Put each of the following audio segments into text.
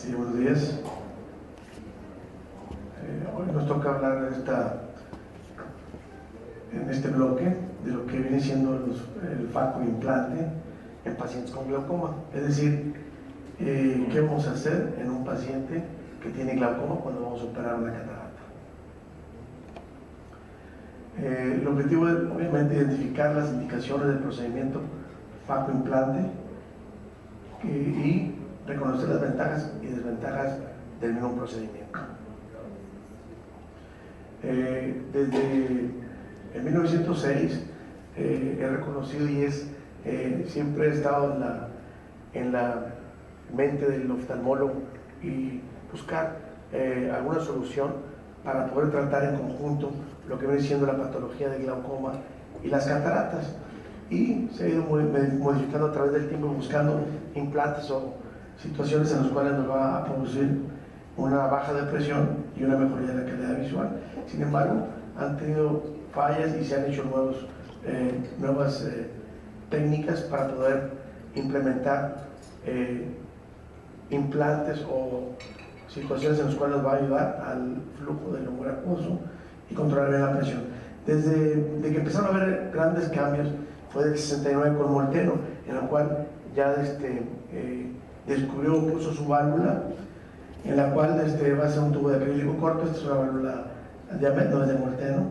Sí, buenos días. Hoy nos toca hablar en este bloque de lo que viene siendo el facoimplante en pacientes con glaucoma. Es decir, ¿qué vamos a hacer en un paciente que tiene glaucoma cuando vamos a operar una catarata? El objetivo es, obviamente, identificar las indicaciones del procedimiento facoimplante y reconocer las ventajas y desventajas del mismo procedimiento. Desde el 1906 he reconocido y siempre he estado en la mente del oftalmólogo y buscar alguna solución para poder tratar en conjunto lo que viene siendo la patología del glaucoma y las cataratas, y se ha ido modificando a través del tiempo, buscando implantes o situaciones en las cuales nos va a producir una baja de presión y una mejoría de la calidad visual. Sin embargo, han tenido fallas y se han hecho nuevas técnicas para poder implementar implantes o situaciones en las cuales nos va a ayudar al flujo del humor acuoso y controlar bien la presión. Desde que empezaron a haber grandes cambios fue del 69 con Molteno, en el cual ya puso su válvula, en la cual va a ser un tubo de acrílico corto. Esta es una válvula no es de Molteno,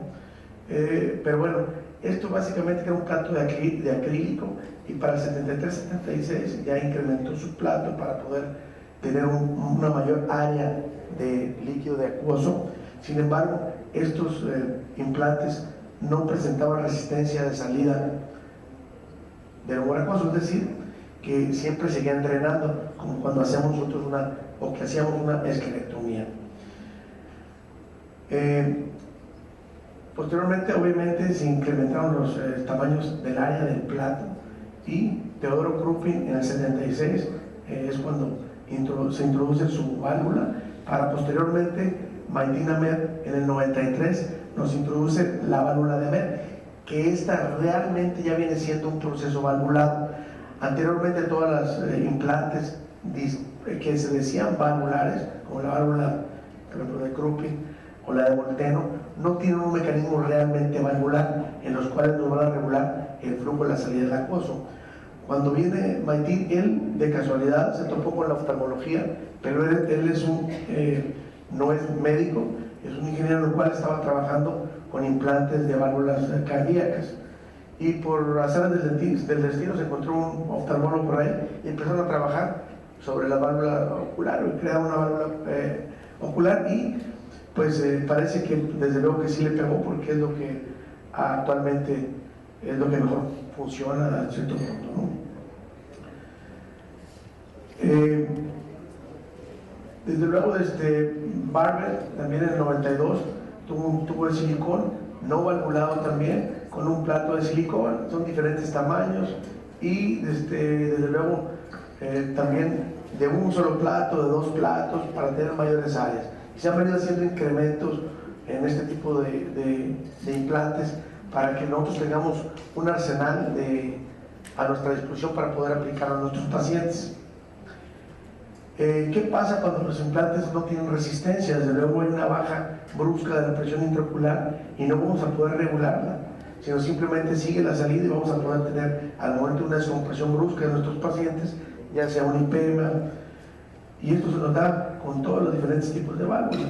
pero bueno, esto básicamente era un plato de acrílico, y para el 73-76 ya incrementó su plato para poder tener una mayor área de líquido de acuoso. Sin embargo, estos implantes no presentaban resistencia de salida del humor acuoso, es decir, que siempre seguían drenando, como cuando hacíamos nosotros que hacíamos una esclerectomía. Posteriormente, obviamente, se incrementaron los tamaños del área del plato, y Teodoro Krupin en el 76 es cuando se introduce su válvula, para posteriormente Maitinamed en el 93 nos introduce la válvula de Med, que esta realmente ya viene siendo un proceso valvulado. Anteriormente todas las implantes que se decían valvulares, como la válvula, por ejemplo, de Krupin o la de Molteno, no tienen un mecanismo realmente valvular en los cuales nos van a regular el flujo de la salida del acuoso. Cuando viene Maitin, él de casualidad se topó con la oftalmología, pero él no es médico, es un ingeniero en el cual estaba trabajando con implantes de válvulas cardíacas, y por azar del destino se encontró un oftalmólogo por ahí y empezaron a trabajar sobre la válvula ocular, y crearon una válvula ocular, y pues parece que desde luego que sí le pegó, porque es lo que actualmente es lo que mejor funciona a cierto punto, ¿no? Desde luego, Barber también en el 92 tuvo un tubo de silicón no valvulado también, con un plato de silicón. Son diferentes tamaños, y desde luego también de un solo plato, de dos platos, para tener mayores áreas. Y se han venido haciendo incrementos en este tipo de implantes, para que nosotros tengamos un arsenal a nuestra disposición para poder aplicarlo a nuestros pacientes. ¿Qué pasa cuando los implantes no tienen resistencia? Desde luego hay una baja brusca de la presión intraocular y no vamos a poder regularla, sino simplemente sigue la salida, y vamos a poder tener al momento una descompresión brusca de nuestros pacientes, ya sea un IPEMA, y esto se nos da con todos los diferentes tipos de válvulas.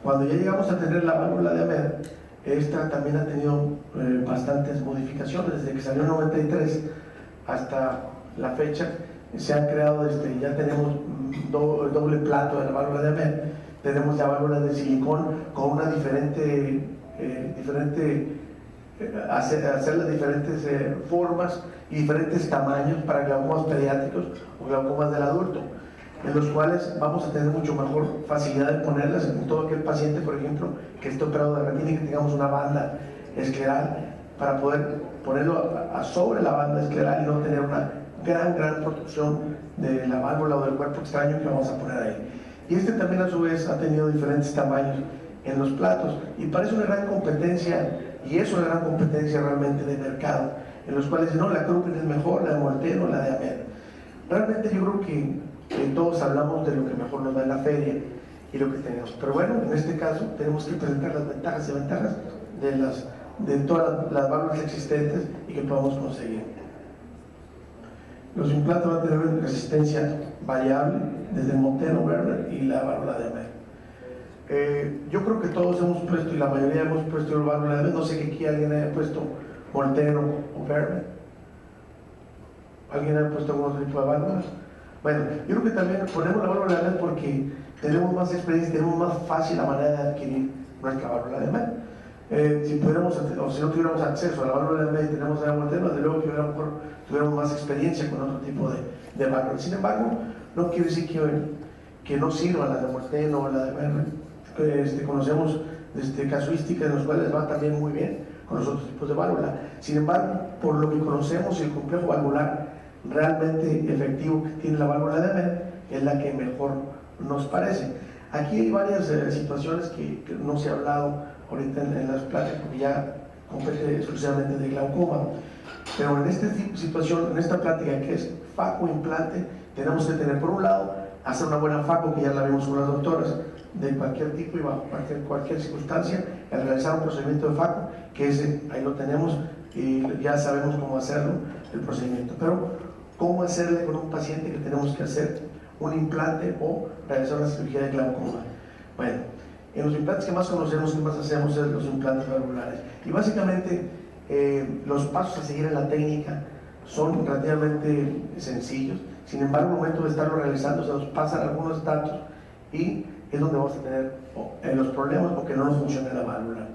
Cuando ya llegamos a tener la válvula de Med, esta también ha tenido bastantes modificaciones. Desde que salió en 93 hasta la fecha se han creado, ya tenemos doble plato de la válvula de Med, tenemos ya válvulas de silicón con una hacerlas diferentes formas y diferentes tamaños para glaucomas pediátricos o glaucomas del adulto, en los cuales vamos a tener mucho mejor facilidad de ponerlas en todo aquel paciente, por ejemplo, que esté operado de retina y que tengamos una banda escleral, para poder ponerlo sobre la banda escleral y no tener una gran protección de la válvula o del cuerpo extraño que vamos a poner ahí. Y también a su vez ha tenido diferentes tamaños en los platos, y parece una gran competencia y eso es la gran competencia realmente de mercado, en los cuales no, la Crupen es mejor, la de Molteno, la de Amer. Realmente yo creo que todos hablamos de lo que mejor nos da en la feria y lo que tenemos, pero bueno, en este caso tenemos que presentar las ventajas y ventajas de todas las válvulas existentes y que podamos conseguir. Los implantes van a tener resistencia variable desde el Molteno, Werner y la válvula de Amer. Yo creo que todos hemos puesto, y la mayoría hemos puesto la válvula de Amer. No sé que aquí alguien haya puesto Molteno o Werner. ¿Alguien ha puesto algún otro tipo de válvulas? Bueno, yo creo que también ponemos la válvula de Amer porque tenemos más experiencia, tenemos más fácil la manera de adquirir nuestra válvula de Amer. Si pudiéramos, o si no tuviéramos acceso a la válvula de Amer y tenemos la Molteno, desde luego que a lo mejor tuviéramos más experiencia con otro tipo de válvulas. Sin embargo, no quiere decir que no sirvan las de Molteno o la de Amer. Conocemos casuísticas en las cuales va también muy bien con los otros tipos de válvula. Sin embargo, por lo que conocemos, el complejo valvular realmente efectivo que tiene la válvula de Amer es la que mejor nos parece. Aquí hay varias situaciones que no se ha hablado ahorita en las pláticas, porque ya compete exclusivamente de glaucoma, pero en esta situación, en esta plática que es faco implante, tenemos que tener por un lado, hacer una buena faco, que ya la vimos con las doctoras, de cualquier tipo y bajo cualquier circunstancia, al realizar un procedimiento de faco, que ahí lo tenemos y ya sabemos cómo hacerlo, el procedimiento. Pero, ¿cómo hacerle con un paciente que tenemos que hacer un implante o realizar una cirugía de glaucoma? Bueno, en los implantes que más conocemos, que más hacemos, es los implantes valvulares. Y básicamente, los pasos a seguir en la técnica son relativamente sencillos. Sin embargo, al momento de estarlo realizando, se nos pasan algunos datos y es donde vamos a tener los problemas porque no nos funciona la válvula.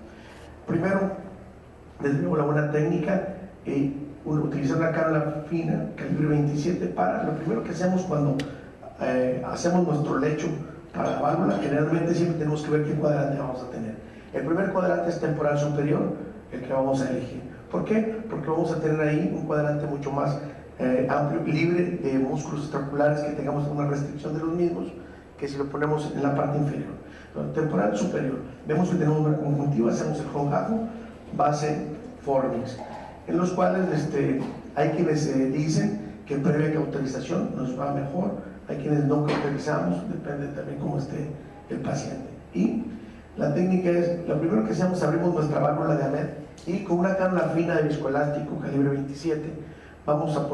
Primero, desde luego la buena técnica, utilizar una cánula fina, calibre 27, para lo primero que hacemos cuando hacemos nuestro lecho para la válvula. Generalmente siempre tenemos que ver qué cuadrante vamos a tener. El primer cuadrante es temporal superior, el que vamos a elegir. ¿Por qué? Porque vamos a tener ahí un cuadrante mucho más amplio, libre de músculos extraculares, que tengamos una restricción de los mismos, que si lo ponemos en la parte inferior. Entonces, temporal superior, vemos que tenemos una conjuntiva, hacemos el jongajo, base, fornix, en los cuales hay quienes dicen que previa cauterización nos va mejor, hay quienes no cauterizamos, depende también cómo esté el paciente. Y la técnica es, lo primero que hacemos, abrimos nuestra válvula de Amer y con una cánula fina de viscoelástico calibre 27 vamos a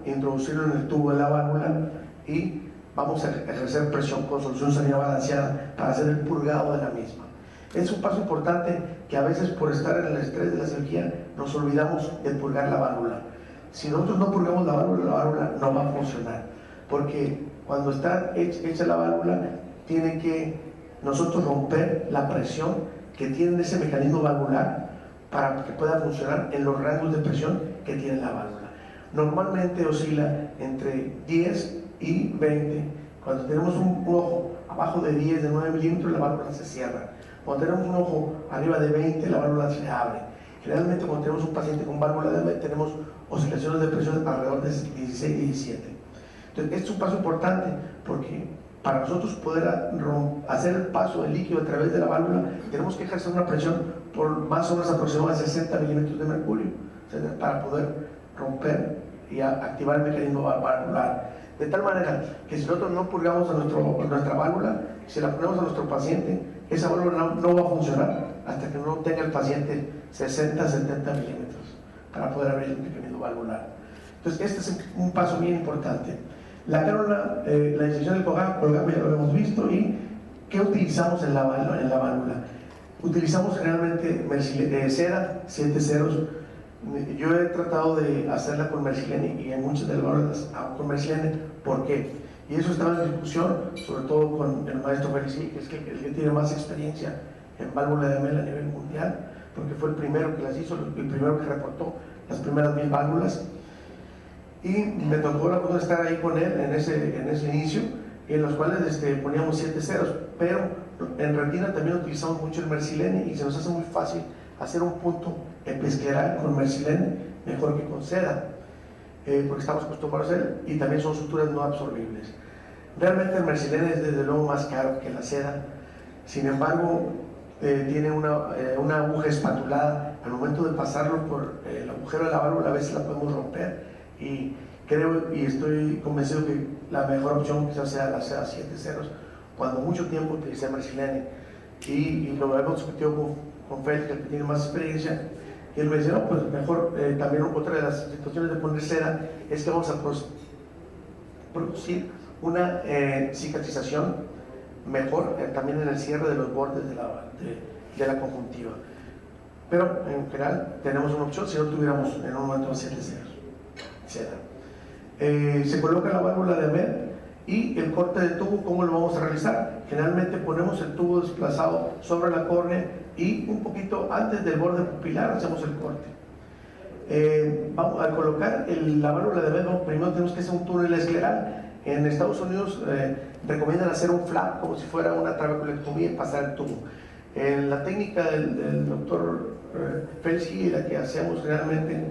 introducirlo en el tubo de la válvula y vamos a ejercer presión con solución salina balanceada para hacer el purgado de la misma. Es un paso importante que a veces, por estar en el estrés de la cirugía, nos olvidamos de purgar la válvula. Si nosotros no purgamos la válvula no va a funcionar, porque cuando está hecha la válvula, tiene que nosotros romper la presión que tiene ese mecanismo valvular para que pueda funcionar en los rangos de presión que tiene la válvula. Normalmente oscila entre 10 y 20. Cuando tenemos un ojo abajo de 10, de 9 milímetros, la válvula se cierra. Cuando tenemos un ojo arriba de 20, la válvula se abre. Generalmente, cuando tenemos un paciente con válvula de Amer, tenemos oscilaciones de presión alrededor de 16 y 17. Entonces, este es un paso importante porque para nosotros poder hacer el paso del líquido a través de la válvula, tenemos que ejercer una presión por más o menos aproximadamente 60 milímetros de mercurio, para poder romper y activar el mecanismo valvular. De tal manera que si nosotros no purgamos nuestra válvula, si la ponemos a nuestro paciente, esa válvula no va a funcionar hasta que no tenga el paciente 60-70 milímetros para poder abrir el mecanismo valvular. Entonces, este es un paso bien importante. La cánula, la inserción del colgajo ya lo hemos visto. ¿Y qué utilizamos en la válvula? Utilizamos generalmente cera, 7 ceros. Yo he tratado de hacerla con mercilene y en muchas de las válvulas hago con mercilene. ¿Por qué? Y eso estaba en discusión, sobre todo con el maestro Felici, que es el que tiene más experiencia en válvula de Amer a nivel mundial, porque fue el primero que las hizo, el primero que reportó las primeras 1000 válvulas. Y me tocó la cosa estar ahí con él en ese inicio, en los cuales poníamos 7 ceros, pero en retina también utilizamos mucho el mercilene y se nos hace muy fácil hacer un punto episcleral con mercilene mejor que con seda, porque estamos acostumbrados a él, y también son suturas no absorbibles. Realmente el mercilene es desde luego más caro que la seda. Sin embargo, tiene una aguja espatulada al momento de pasarlo por el agujero de la válvula a veces la podemos romper, y creo y estoy convencido que la mejor opción quizás sea la seda 7 ceros, cuando mucho tiempo utilicé Mercilene, y lo hemos discutido con Félix, que tiene más experiencia, y él me dice, no, pues mejor, también otra de las situaciones de poner seda es que vamos a producir una cicatrización mejor también en el cierre de los bordes de la conjuntiva. Pero en general tenemos una opción si no tuviéramos en un momento 7 seda. Se coloca la válvula de Ahmed y el corte de tubo. ¿Cómo lo vamos a realizar? Generalmente ponemos el tubo desplazado sobre la córnea y un poquito antes del borde pupilar hacemos el corte. Al colocar la válvula de Ahmed, primero tenemos que hacer un túnel escleral. En Estados Unidos recomiendan hacer un flap como si fuera una trabeculectomía y pasar el tubo. En la técnica del doctor Félix y la que hacemos generalmente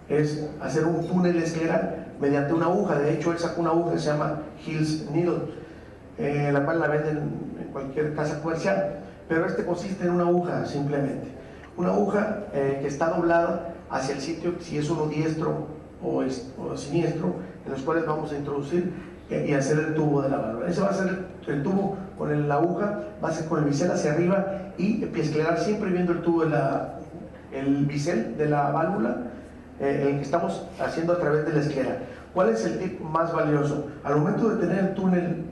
es hacer un túnel escleral mediante una aguja. De hecho, él sacó una aguja que se llama Hill's Needle, la cual la venden en cualquier casa comercial, pero consiste en una aguja simplemente. Una aguja que está doblada hacia el sitio, si es uno diestro o siniestro, en los cuales vamos a introducir y hacer el tubo de la válvula. Ese va a ser el tubo con la aguja, va a ser con el bisel hacia arriba y epiescleral, siempre viendo el tubo el bisel de la válvula, el que estamos haciendo a través de la esclera. ¿Cuál es el tip más valioso? Al momento de tener el túnel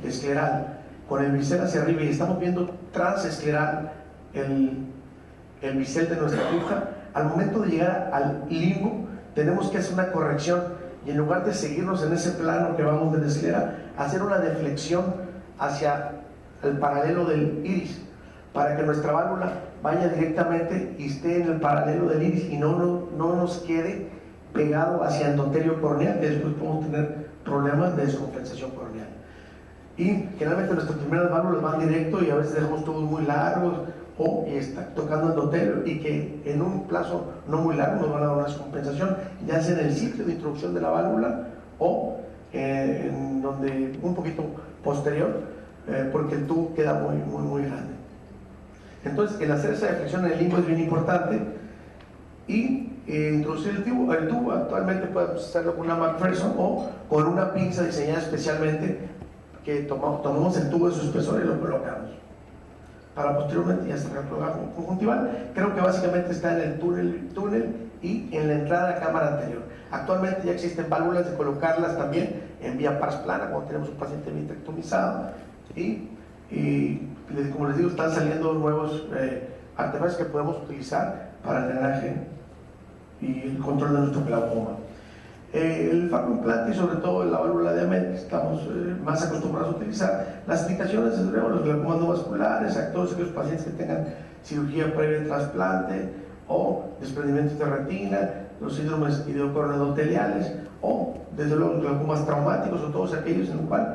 escleral con el bisel hacia arriba y estamos viendo transescleral el bisel de nuestra aguja, al momento de llegar al limbo tenemos que hacer una corrección y en lugar de seguirnos en ese plano que vamos de la esclera, hacer una deflexión hacia el paralelo del iris, para que nuestra válvula vaya directamente y esté en el paralelo del iris y no nos quede pegado hacia endotelio corneal, que después podemos tener problemas de descompensación corneal. Y generalmente nuestras primeras válvulas van directo y a veces dejamos tubos muy largos y está tocando endotelio, y que en un plazo no muy largo nos van a dar una descompensación, ya sea en el sitio de introducción de la válvula o en donde un poquito posterior, porque el tubo queda muy grande. Entonces, el hacer esa deflexión en el limbo es bien importante. Y introducir el tubo actualmente podemos hacerlo con una McPherson o con una pinza diseñada especialmente, que tomamos el tubo de su espesor y lo colocamos para posteriormente ya cerrar el programa conjuntival. Creo que básicamente está en el túnel y en la entrada de la cámara anterior. Actualmente ya existen válvulas de colocarlas también en vía pars plana cuando tenemos un paciente vitrectomizado, y como les digo, están saliendo nuevos artefactos que podemos utilizar para el drenaje y el control de nuestro glaucoma. El farmacoimplante y sobre todo la válvula de Ahmed, que estamos más acostumbrados a utilizar. Las indicaciones, desde luego, los glaucomas no vasculares, a todos aquellos pacientes que tengan cirugía previa de trasplante o desprendimientos de retina, los síndromes ideocorneodoteliales o desde luego los glaucomas traumáticos, o todos aquellos en los cuales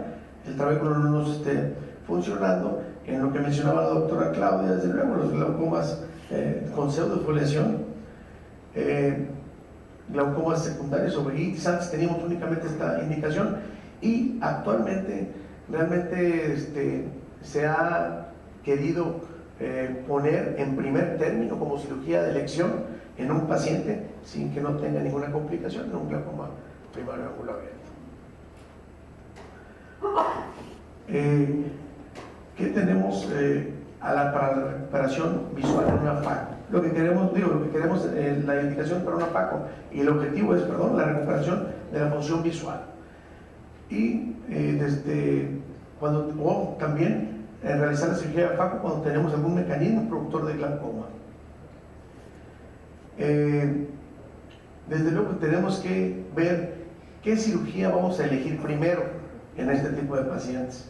el trabéculo no nos esté funcionando. En lo que mencionaba la doctora Claudia, desde luego los glaucomas con pseudofoliación, glaucomas secundarios o vejitis. Antes teníamos únicamente esta indicación, y actualmente realmente se ha querido poner en primer término como cirugía de elección en un paciente sin que no tenga ninguna complicación, en un glaucoma primario ángulo abierto. ¿Qué tenemos para la recuperación visual en una FACO? Lo que queremos, la indicación para una FACO y el objetivo es, la recuperación de la función visual. Y también realizar la cirugía de FACO cuando tenemos algún mecanismo productor de glaucoma. Desde luego tenemos que ver qué cirugía vamos a elegir primero en este tipo de pacientes.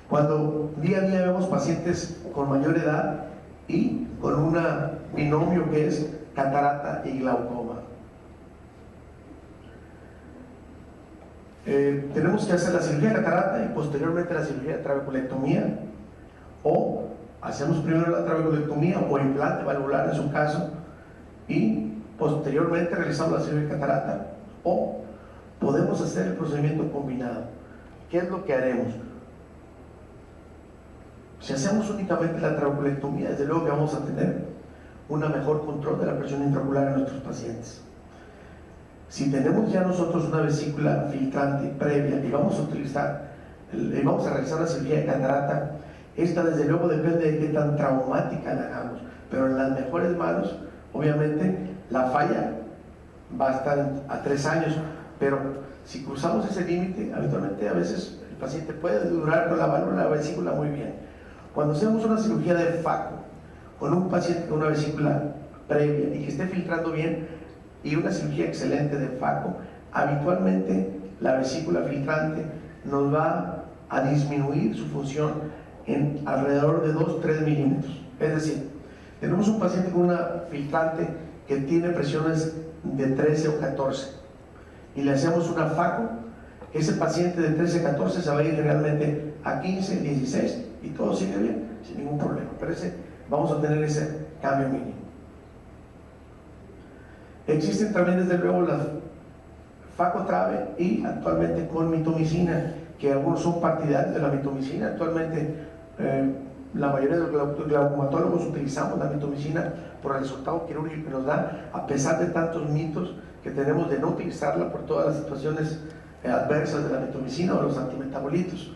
Cuando día a día vemos pacientes con mayor edad y con un binomio que es catarata y glaucoma, tenemos que hacer la cirugía de catarata y posteriormente la cirugía de trabeculectomía, o hacemos primero la trabeculectomía o implante valvular en su caso y posteriormente realizamos la cirugía de catarata, o podemos hacer el procedimiento combinado. ¿Qué es lo que haremos? Si hacemos únicamente la trabeculectomía, desde luego que vamos a tener un mejor control de la presión intraocular en nuestros pacientes. Si tenemos ya nosotros una vesícula filtrante previa y vamos a utilizar, y vamos a realizar una cirugía de catarata, esta desde luego depende de qué tan traumática la hagamos, pero en las mejores manos, obviamente, la falla va a estar a 3 años, pero si cruzamos ese límite, habitualmente a veces el paciente puede durar con la válvula de la vesícula muy bien. Cuando hacemos una cirugía de FACO con un paciente con una vesícula previa y que esté filtrando bien, y una cirugía excelente de FACO, habitualmente la vesícula filtrante nos va a disminuir su función en alrededor de 2-3 milímetros. Es decir, tenemos un paciente con una filtrante que tiene presiones de 13 o 14 y le hacemos una FACO, ese paciente de 13 a 14 se va a ir realmente a 15, 16 y todo sigue bien, sin ningún problema, pero vamos a tener ese cambio mínimo. Existen también desde luego las FACO trave y actualmente con mitomicina, que algunos son partidarios de la mitomicina. Actualmente la mayoría de los glaucomatólogos utilizamos la mitomicina por el resultado quirúrgico que nos da, a pesar de tantos mitos que tenemos de no utilizarla por todas las situaciones adversas de la mitomicina o los antimetabolitos.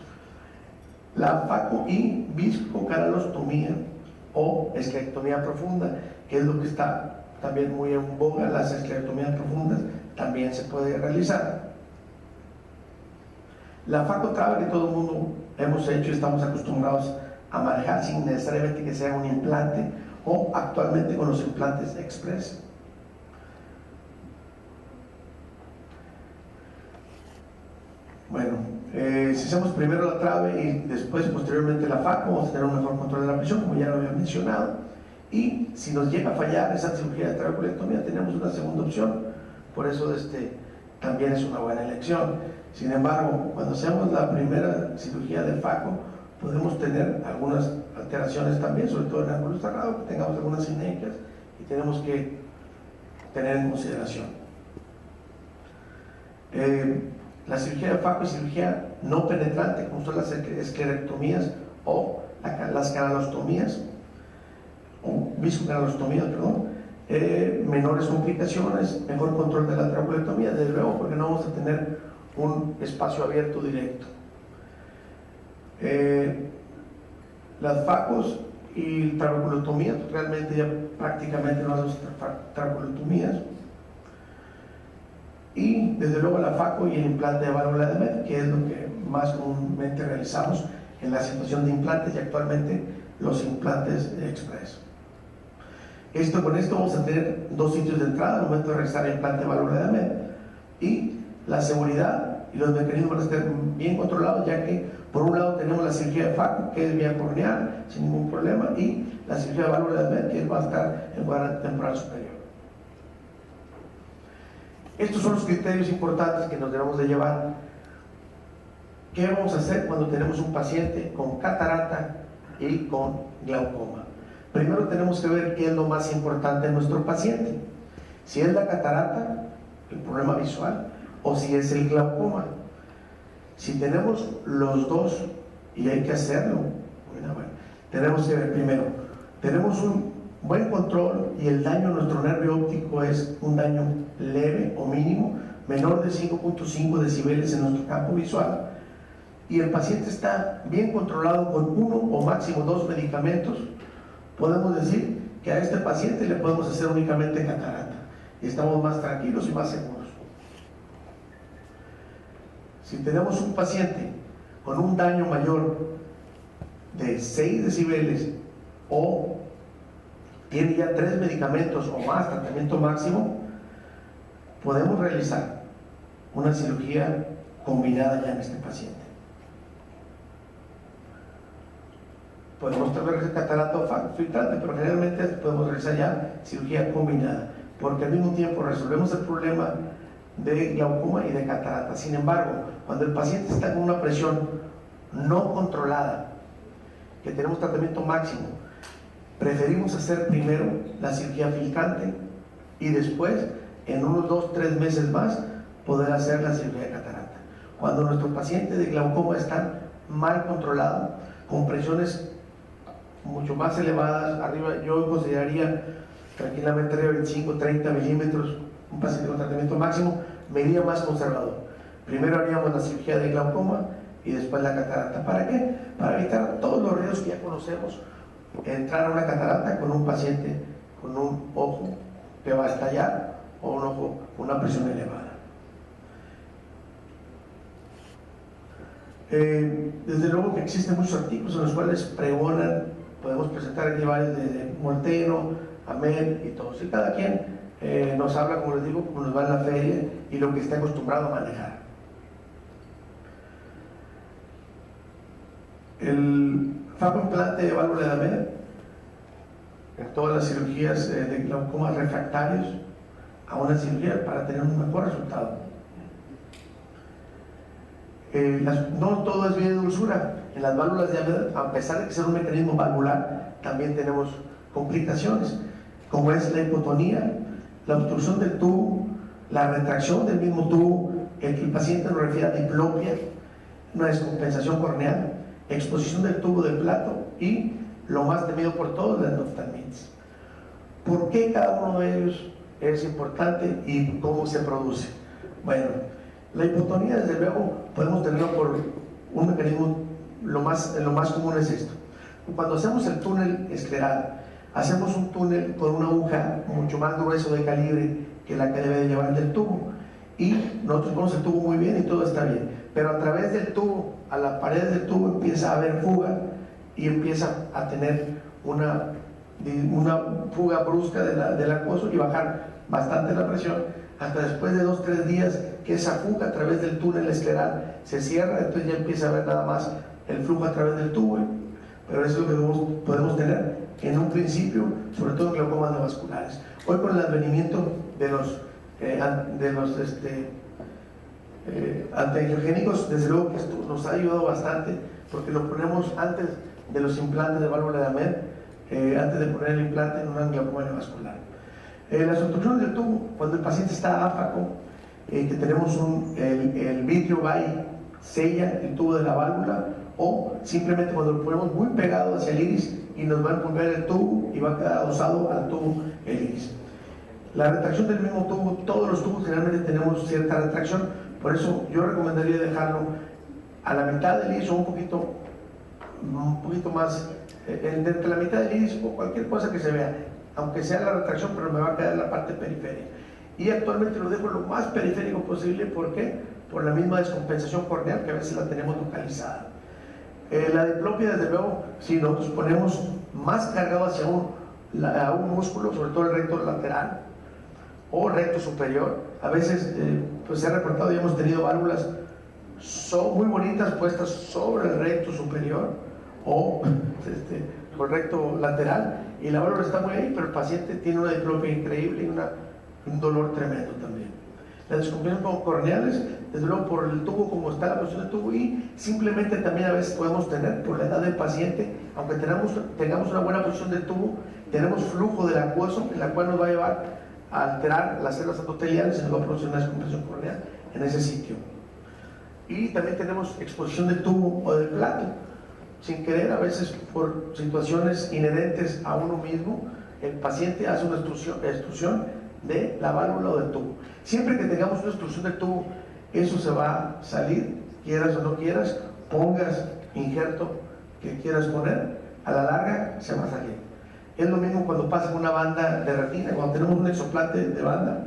La FACO y viscocanalostomía o esclerectomía profunda, que es lo que está también muy en boga, las esclerectomías profundas, también se puede realizar. La FACO trave que todo el mundo hemos hecho y estamos acostumbrados a manejar sin necesariamente que sea un implante, o actualmente con los implantes express. Bueno, si hacemos primero la trave y después posteriormente la FACO, vamos a tener un mejor control de la presión, como ya lo había mencionado. Y si nos llega a fallar esa cirugía de trabeculectomía, tenemos una segunda opción, por eso también es una buena elección. Sin embargo, cuando hacemos la primera cirugía de FACO, podemos tener algunas alteraciones también, sobre todo en el ángulo cerrado, que tengamos algunas sinergias y tenemos que tener en consideración. La cirugía de FACO es cirugía no penetrante, como son las esclerectomías o las canalostomías, o viscocanalostomías, perdón, menores complicaciones, mejor control de la trabeculectomía, desde luego, porque no vamos a tener un espacio abierto directo. Las FACOs y trabeculectomías, realmente ya prácticamente no hacemos trabeculectomías. Y desde luego la FACO y el implante de válvula de Met, que es lo que más comúnmente realizamos en la situación de implantes y actualmente los implantes express. Con esto vamos a tener 2 sitios de entrada al momento de realizar el implante de válvula de Met, y la seguridad y los mecanismos van a estar bien controlados, ya que por un lado tenemos la cirugía de FACO, que es vía corneal sin ningún problema, y la cirugía de válvula de Met, que va a estar en cuadrante temporal superior. Estos son los criterios importantes que nos debemos de llevar. ¿Qué vamos a hacer cuando tenemos un paciente con catarata y con glaucoma? Primero tenemos que ver qué es lo más importante en nuestro paciente. Si es la catarata, el problema visual, o si es el glaucoma. Si tenemos los dos, y hay que hacerlo, bueno, tenemos que ver primero, tenemos un buen control y el daño a nuestro nervio óptico es un daño leve o mínimo, menor de 5.5 decibeles en nuestro campo visual, y el paciente está bien controlado con 1 o máximo 2 medicamentos, podemos decir que a este paciente le podemos hacer únicamente catarata y estamos más tranquilos y más seguros. Si tenemos un paciente con un daño mayor de 6 decibeles o tiene ya 3 medicamentos o más, tratamiento máximo, podemos realizar una cirugía combinada ya en este paciente. Podemos realizar catarata o filtrante, pero generalmente podemos realizar ya cirugía combinada, porque al mismo tiempo resolvemos el problema de glaucoma y de catarata. Sin embargo, cuando el paciente está con una presión no controlada, que tenemos tratamiento máximo, preferimos hacer primero la cirugía filtrante y después, en unos 2-3 meses más, poder hacer la cirugía de catarata. Cuando nuestro paciente de glaucoma está mal controlado, con presiones mucho más elevadas, arriba, yo consideraría tranquilamente arriba de 25, 30 milímetros, un paciente con tratamiento máximo, me iría más conservador. Primero haríamos la cirugía de glaucoma y después la catarata. ¿Para qué? Para evitar todos los riesgos que ya conocemos. Entrar a una catarata con un paciente con un ojo que va a estallar o un ojo con una presión elevada. Desde luego que existen muchos artículos en los cuales pregonan, podemos presentar aquí varios de Molteno, Ahmed y todos, y cada quien nos habla, como les digo, como nos va en la feria y lo que está acostumbrado a manejar. El facoimplante de válvula de Ahmed en todas las cirugías de glaucoma refractarios a una cirugía para tener un mejor resultado. No todo es vía de dulzura. En las válvulas de Ahmed, a pesar de ser un mecanismo valvular, también tenemos complicaciones, como es la hipotonía, la obstrucción del tubo, la retracción del mismo tubo, el que el paciente nos refiere a diplopia, una descompensación corneal, exposición del tubo del plato y, lo más temido por todos, las endoftalmitis. ¿Por qué cada uno de ellos es importante y cómo se produce? Bueno, la hipotonía, desde luego, podemos tenerlo por un mecanismo, lo más común es esto. Cuando hacemos el túnel escleral, hacemos un túnel con una aguja mucho más grueso de calibre que la que debe de llevar del tubo. Y nosotros ponemos el tubo muy bien y todo está bien. Pero a través del tubo, a la pared del tubo, empieza a haber fuga y empieza a tener una fuga brusca del acuoso y bajar bastante la presión. Hasta después de 2-3 días que esa fuga a través del túnel escleral se cierra, entonces ya empieza a ver nada más el flujo a través del tubo, pero eso es lo que podemos tener en un principio, sobre todo en glaucomas no vasculares. Hoy con el advenimiento de los antiangiogénicos, desde luego que esto nos ha ayudado bastante, porque lo ponemos antes de los implantes de válvula de Ahmed, antes de poner el implante en una glaucoma neovascular. Las obstrucciones del tubo, cuando el paciente está áfaco, que tenemos el vidrio va y sella el tubo de la válvula, o simplemente cuando lo ponemos muy pegado hacia el iris y nos va a envolver el tubo y va a quedar adosado al tubo el iris. La retracción del mismo tubo, todos los tubos generalmente tenemos cierta retracción, por eso yo recomendaría dejarlo a la mitad del iris o un poquito más, entre la mitad del iris o cualquier cosa que se vea, aunque sea la retracción, pero me va a quedar la parte periférica. Y actualmente lo dejo lo más periférico posible. ¿Por qué? Por la misma descompensación corneal que a veces la tenemos localizada. La diplopia, desde luego, si nosotros ponemos más cargado hacia a un músculo, sobre todo el recto lateral o recto superior, a veces pues se ha reportado y hemos tenido válvulas muy bonitas puestas sobre el recto superior o el recto lateral, y la válvula está muy ahí, pero el paciente tiene una diplopia increíble y un dolor tremendo también. Las descompensaciones corneales, desde luego por el tubo, como está la posición del tubo, y simplemente también a veces podemos tener, por la edad del paciente, aunque tengamos una buena posición del tubo, tenemos flujo del acuoso, en la cual nos va a llevar a alterar las células endoteliales y nos va a producir una descompensación corneal en ese sitio. Y también tenemos exposición del tubo o del plato. Sin querer, a veces por situaciones inherentes a uno mismo, el paciente hace una extrusión de la válvula o del tubo. Siempre que tengamos una extrusión del tubo, eso se va a salir, quieras o no quieras, pongas injerto que quieras poner, a la larga se va a salir. Es lo mismo cuando pasa una banda de retina, cuando tenemos un exoplante de banda,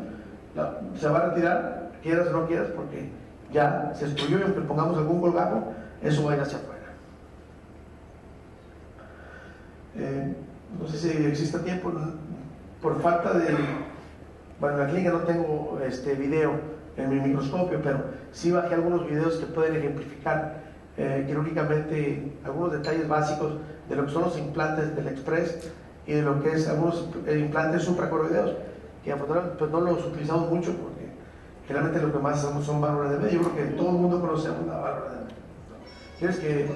se va a retirar, quieras o no quieras, porque ya se extruyó, y aunque pongamos algún colgajo, eso va a ir hacia afuera. No sé si existe tiempo, por falta de... Bueno, en la clínica no tengo video en mi microscopio, pero sí bajé algunos videos que pueden ejemplificar quirúrgicamente algunos detalles básicos de lo que son los implantes del Express y de lo que es algunos implantes supracoroideos, que afortunadamente pues no los utilizamos mucho porque generalmente lo que más hacemos son válvulas de medio. Yo creo que todo el mundo conocemos la válvula de medio. Tienes que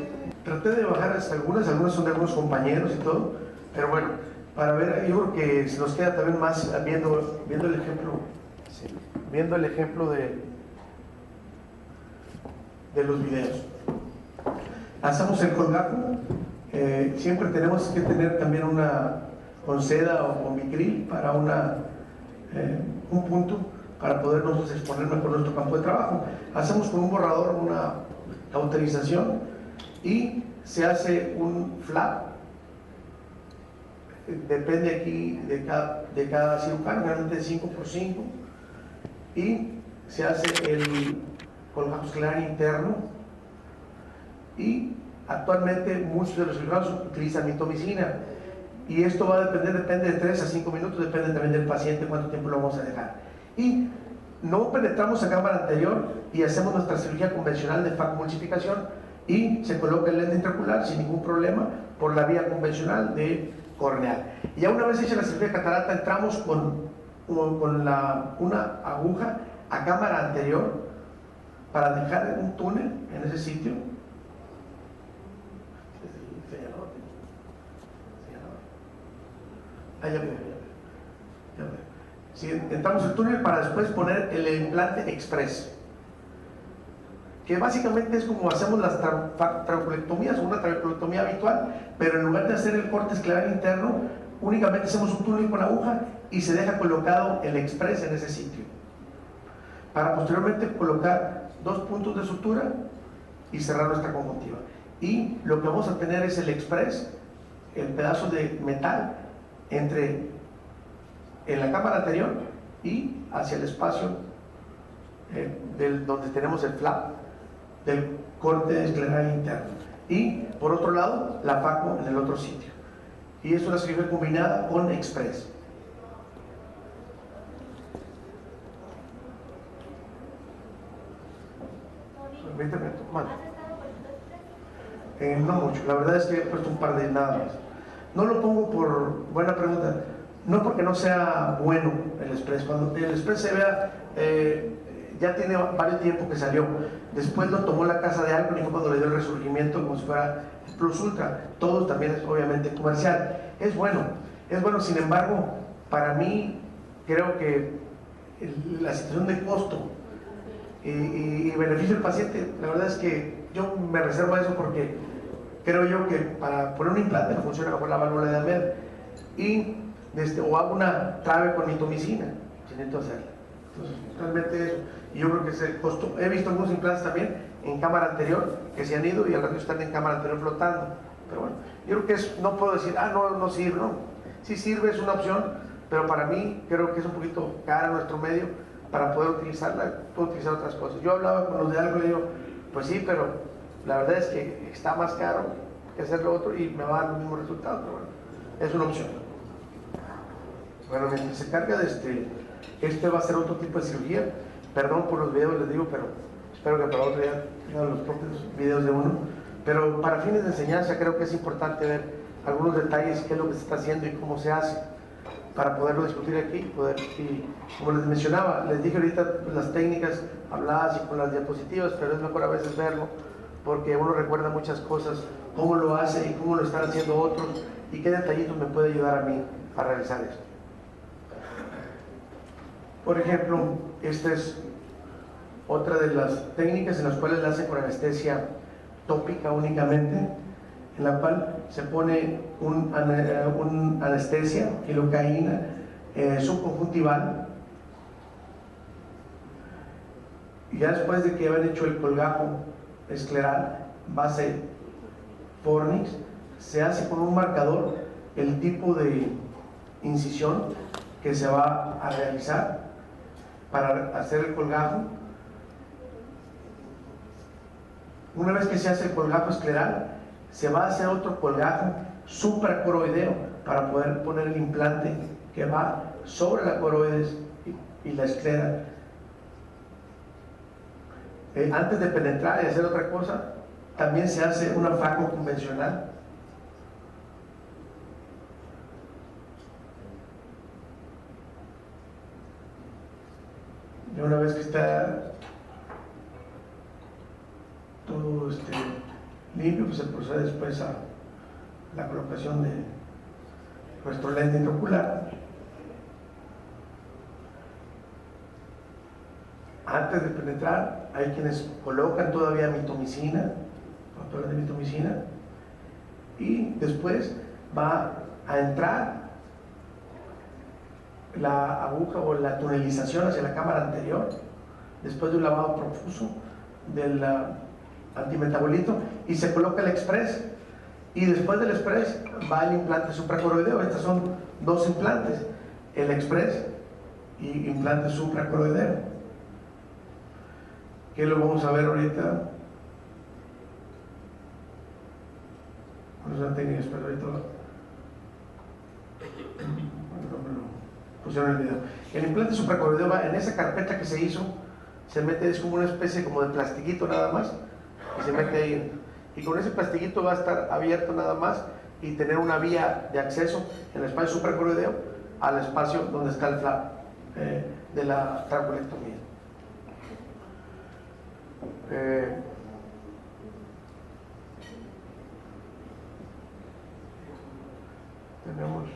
traté de bajar hasta algunas son de algunos compañeros y todo, pero bueno, para ver, yo creo que se nos queda también más viendo el ejemplo, viendo el ejemplo de los videos. Hacemos el colgajo, siempre tenemos que tener también con seda o con Vicryl para un punto para poder nosotros exponer mejor nuestro campo de trabajo. Hacemos con un borrador una cauterización y se hace un flap, depende aquí de cada cirujano, generalmente 5x5, y se hace el colgajo escleral interno, y actualmente muchos de los cirujanos utilizan mitomicina, y esto va a depende de 3 a 5 minutos, depende también del paciente cuánto tiempo lo vamos a dejar. Y no penetramos a cámara anterior y hacemos nuestra cirugía convencional de facomulsificación y se coloca el lente intraocular sin ningún problema por la vía convencional de corneal. Y ya una vez hecha la cirugía de catarata, entramos con una aguja a cámara anterior para dejar un túnel en ese sitio. Ya veo. Si entramos el túnel para después poner el implante express, que básicamente es como hacemos las trabeculectomías, una trabeculectomía habitual, pero en lugar de hacer el corte escleral interno, únicamente hacemos un túnel con aguja y se deja colocado el express en ese sitio, para posteriormente colocar 2 puntos de sutura y cerrar nuestra conjuntiva. Y lo que vamos a tener es el express, el pedazo de metal en la cámara anterior y hacia el espacio donde tenemos el flap del corte escleral interno, y por otro lado la faco en el otro sitio, y es una cirugía combinada con express. Permíteme, no mucho, la verdad es que he puesto un par de nada más. No lo pongo por buena pregunta, no porque no sea bueno el express. Cuando el express se vea, ya tiene varios tiempo que salió. Después lo tomó la casa de Alcon y fue cuando le dio el resurgimiento como si fuera Plus Ultra. Todo también es obviamente comercial. Es bueno, sin embargo, para mí creo que la situación de costo y beneficio del paciente, la verdad es que yo me reservo a eso, porque creo yo que para poner un implante no funciona mejor la válvula de Almed, o hago una trabe con mitomicina si necesito hacerla. Entonces, realmente eso. Y yo creo que ese costo. He visto algunos implantes también en cámara anterior que se han ido y al rato están en cámara anterior flotando. Pero bueno, yo creo que no puedo decir, no sirve, no. Sí sirve, es una opción, pero para mí creo que es un poquito cara nuestro medio para poder utilizarla. Puedo utilizar otras cosas. Yo hablaba con los de algo y le digo, pues sí, pero la verdad es que está más caro que hacer lo otro y me va a dar los mismos resultados. Pero bueno, es una opción. Bueno, mientras se carga este va a ser otro tipo de cirugía. Perdón por los videos, les digo, pero espero que para otro día tengan los propios videos de uno. Pero para fines de enseñanza creo que es importante ver algunos detalles, qué es lo que se está haciendo y cómo se hace, para poderlo discutir aquí. Y como les mencionaba, les dije ahorita las técnicas habladas y con las diapositivas, pero es mejor a veces verlo, porque uno recuerda muchas cosas, cómo lo hace y cómo lo están haciendo otros, y qué detallitos me puede ayudar a mí a realizar esto. Por ejemplo, esta es otra de las técnicas en las cuales la hacen con anestesia tópica únicamente, en la cual se pone un anestesia, quilocaína, subconjuntival, y ya después de que hayan hecho el colgajo escleral base Fornix, se hace con un marcador el tipo de incisión que se va a realizar para hacer el colgajo. Una vez que se hace el colgajo escleral, se va a hacer otro colgajo supracoroideo para poder poner el implante que va sobre la coroides y la esclera. Antes de penetrar y hacer otra cosa, también se hace una faco convencional. Y una vez que está todo limpio, pues se procede después a la colocación de nuestro lente intraocular. Antes de penetrar, hay quienes colocan todavía mitomicina, y después va a entrar la aguja o la tunelización hacia la cámara anterior, después de un lavado profuso del antimetabolito, y se coloca el Express, y después del Express va el implante supracoroideo. Estos son dos implantes, el Express y implante supracoroideo, que lo vamos a ver ahorita. No técnicas, pero ahorita pusieron el video. El implante supracoroideo va en esa carpeta que se hizo, se mete, es como una especie como de plastiquito nada más, y se mete ahí, y con ese plastiquito va a estar abierto nada más y tener una vía de acceso en el espacio supracoroideo al espacio donde está el flap de la trabeculectomía. Tenemos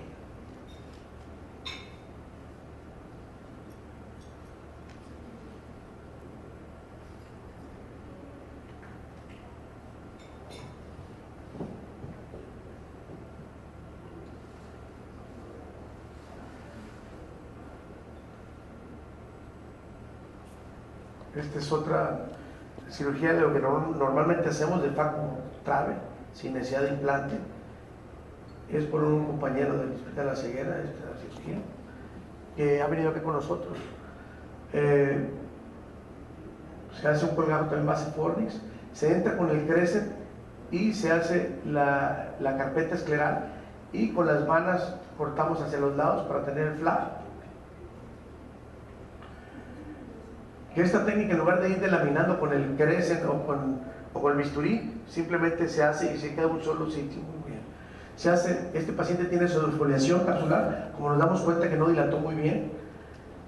esta es otra cirugía de lo que normalmente hacemos de faco trave sin necesidad de implante. Es por un compañero del Hospital La Ceguera, esta cirugía, que ha venido aquí con nosotros. Se hace un colgado en base Fornix, se entra con el Crescent y se hace la carpeta escleral, y con las manos cortamos hacia los lados para tener el flap. Esta técnica, en lugar de ir delaminando con el Crescent o con el bisturí, simplemente se hace y se queda un solo sitio. Muy bien. Se hace, este paciente tiene su exfoliación capsular, como nos damos cuenta que no dilató muy bien.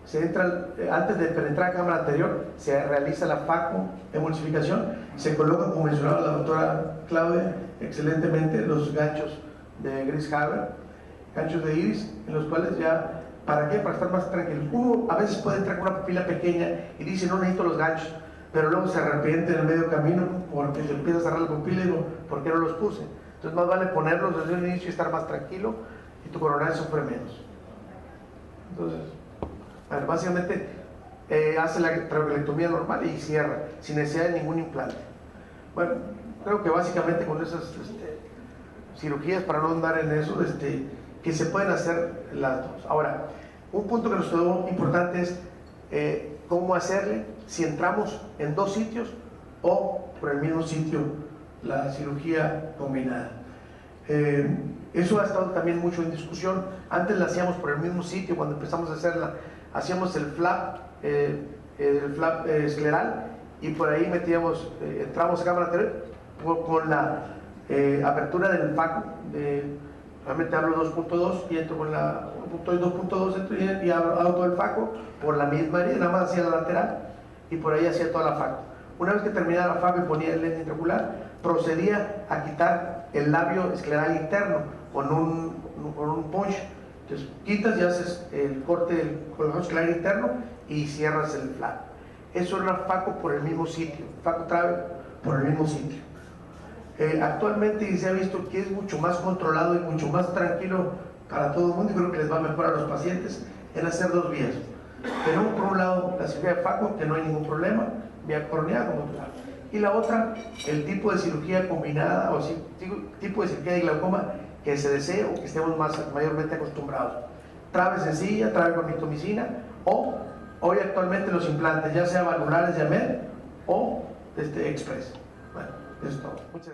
Se entra, antes de penetrar a cámara anterior, se realiza la faco emulsificación, se coloca, como mencionaba la doctora Claudia excelentemente, los ganchos de Gris Haber, ganchos de iris, en los cuales ya, ¿para qué? Para estar más tranquilos. Uno a veces puede entrar con una pupila pequeña y dice, no necesito los ganchos, pero luego se arrepiente en el medio camino porque se empieza a cerrar la pupila y digo, ¿por qué no los puse? Entonces más vale ponerlos desde el inicio y estar más tranquilo, y tu coronario sufre menos. Entonces, bueno, básicamente hace la trabeculectomía normal y cierra, sin necesidad de ningún implante. Bueno, creo que básicamente con esas cirugías, para no andar en eso, que se pueden hacer las dos. Ahora, un punto que nos quedó importante es cómo hacerle si entramos en dos sitios o por el mismo sitio la cirugía combinada. Eso ha estado también mucho en discusión. Antes la hacíamos por el mismo sitio. Cuando empezamos a hacerla, hacíamos el flap escleral, y por ahí metíamos, entramos a cámara anterior con la apertura del faco, realmente hablo 2.2 y entro con la 2.2 y hago todo el faco por la misma área, nada más hacia la lateral, y por ahí hacía toda la faco. Una vez que terminaba la faco y ponía el lente intraocular, procedía a quitar el labio escleral interno con un punch. Entonces quitas y haces el corte del colgado escleral interno y cierras el flap. Eso era una faco por el mismo sitio, faco trave por el mismo sitio. Actualmente se ha visto que es mucho más controlado y mucho más tranquilo para todo el mundo, y creo que les va a mejorar a los pacientes en hacer dos vías. Tenemos por un lado la cirugía de faco, que no hay ningún problema, vía coroneada como otra, y la otra, el tipo de cirugía combinada o tipo de cirugía de glaucoma que se desee o que estemos mayormente acostumbrados. Trave sencilla, trave con mitomicina, o hoy actualmente los implantes, ya sea valvulares de AMED o Express. Bueno, eso es todo. Muchas gracias.